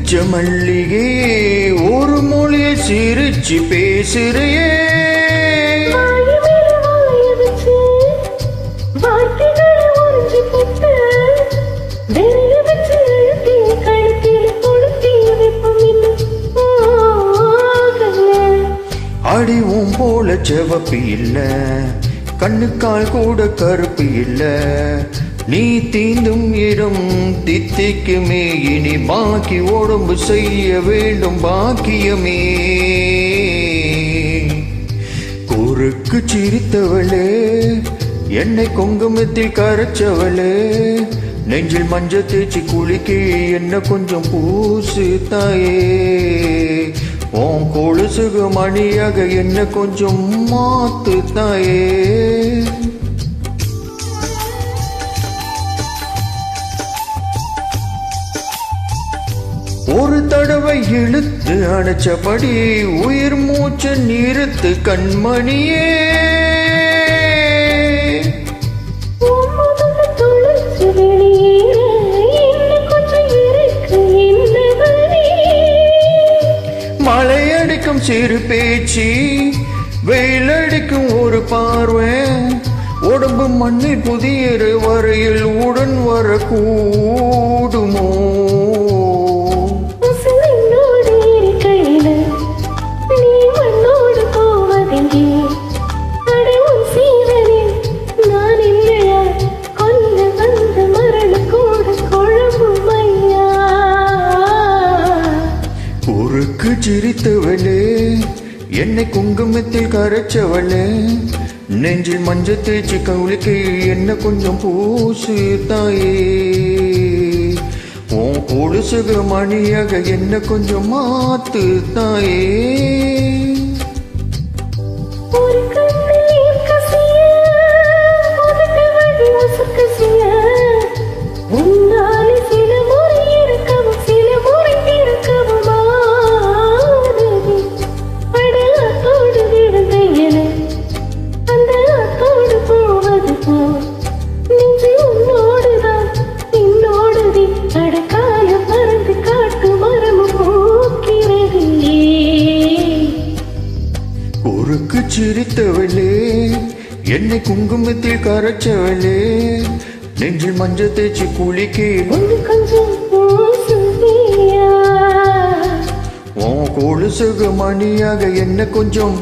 பச்ச மல்லிகே ஒரு மொழியை சிரிச்சு பேசுறையே அடிவும் போல செவப்பு இல்ல கண்ணுக்கால் கூட கருப்பு இல்ல நீ தீந்தும் இடம் தித்திக்குமே இனி பாக்கி உடம்பு செய்ய வேண்டும் பாக்கியமே குறுக்கு சிரித்தவளே என்னை குங்குமத்தில் கரைச்சவளே நெஞ்சில் மஞ்ச தேய்ச்சி குளிக்கி என்ன கொஞ்சம் பூசு தாயே உன் கொலுசுகு மணியாக என்ன கொஞ்சம் மாத்து தாயே ஒரு தடவை இழுத்து அணைச்சபடி உயிர் மூச்சு நிறுத்து கண்மணியே மழையடிக்கும் சிறு பேச்சு வெயிலடிக்கும் ஒரு பார்வை உடம்பு மண்ணில் புதிய வரையில் உடன் வர கூடுமோ குறுக்கு சிரித்தவளே என்னை குங்குமத்தில் கரைச்சவளே நெஞ்சில் மஞ்ச தேய்ச்சி கவுளிக்கு என்ன கொஞ்சம் பூசு தாயே உன் கொலுசுக மணியாக என்ன கொஞ்சம் மாத்து தாயே குறுக்கு சிரித்தவளே என்னை குங்குமத்தில் கரைச்சவளே நெஞ்சில் மஞ்ச தேய்ச்சி குளிக்கே உன் கொலுசுக மணியாக என்ன கொஞ்சம்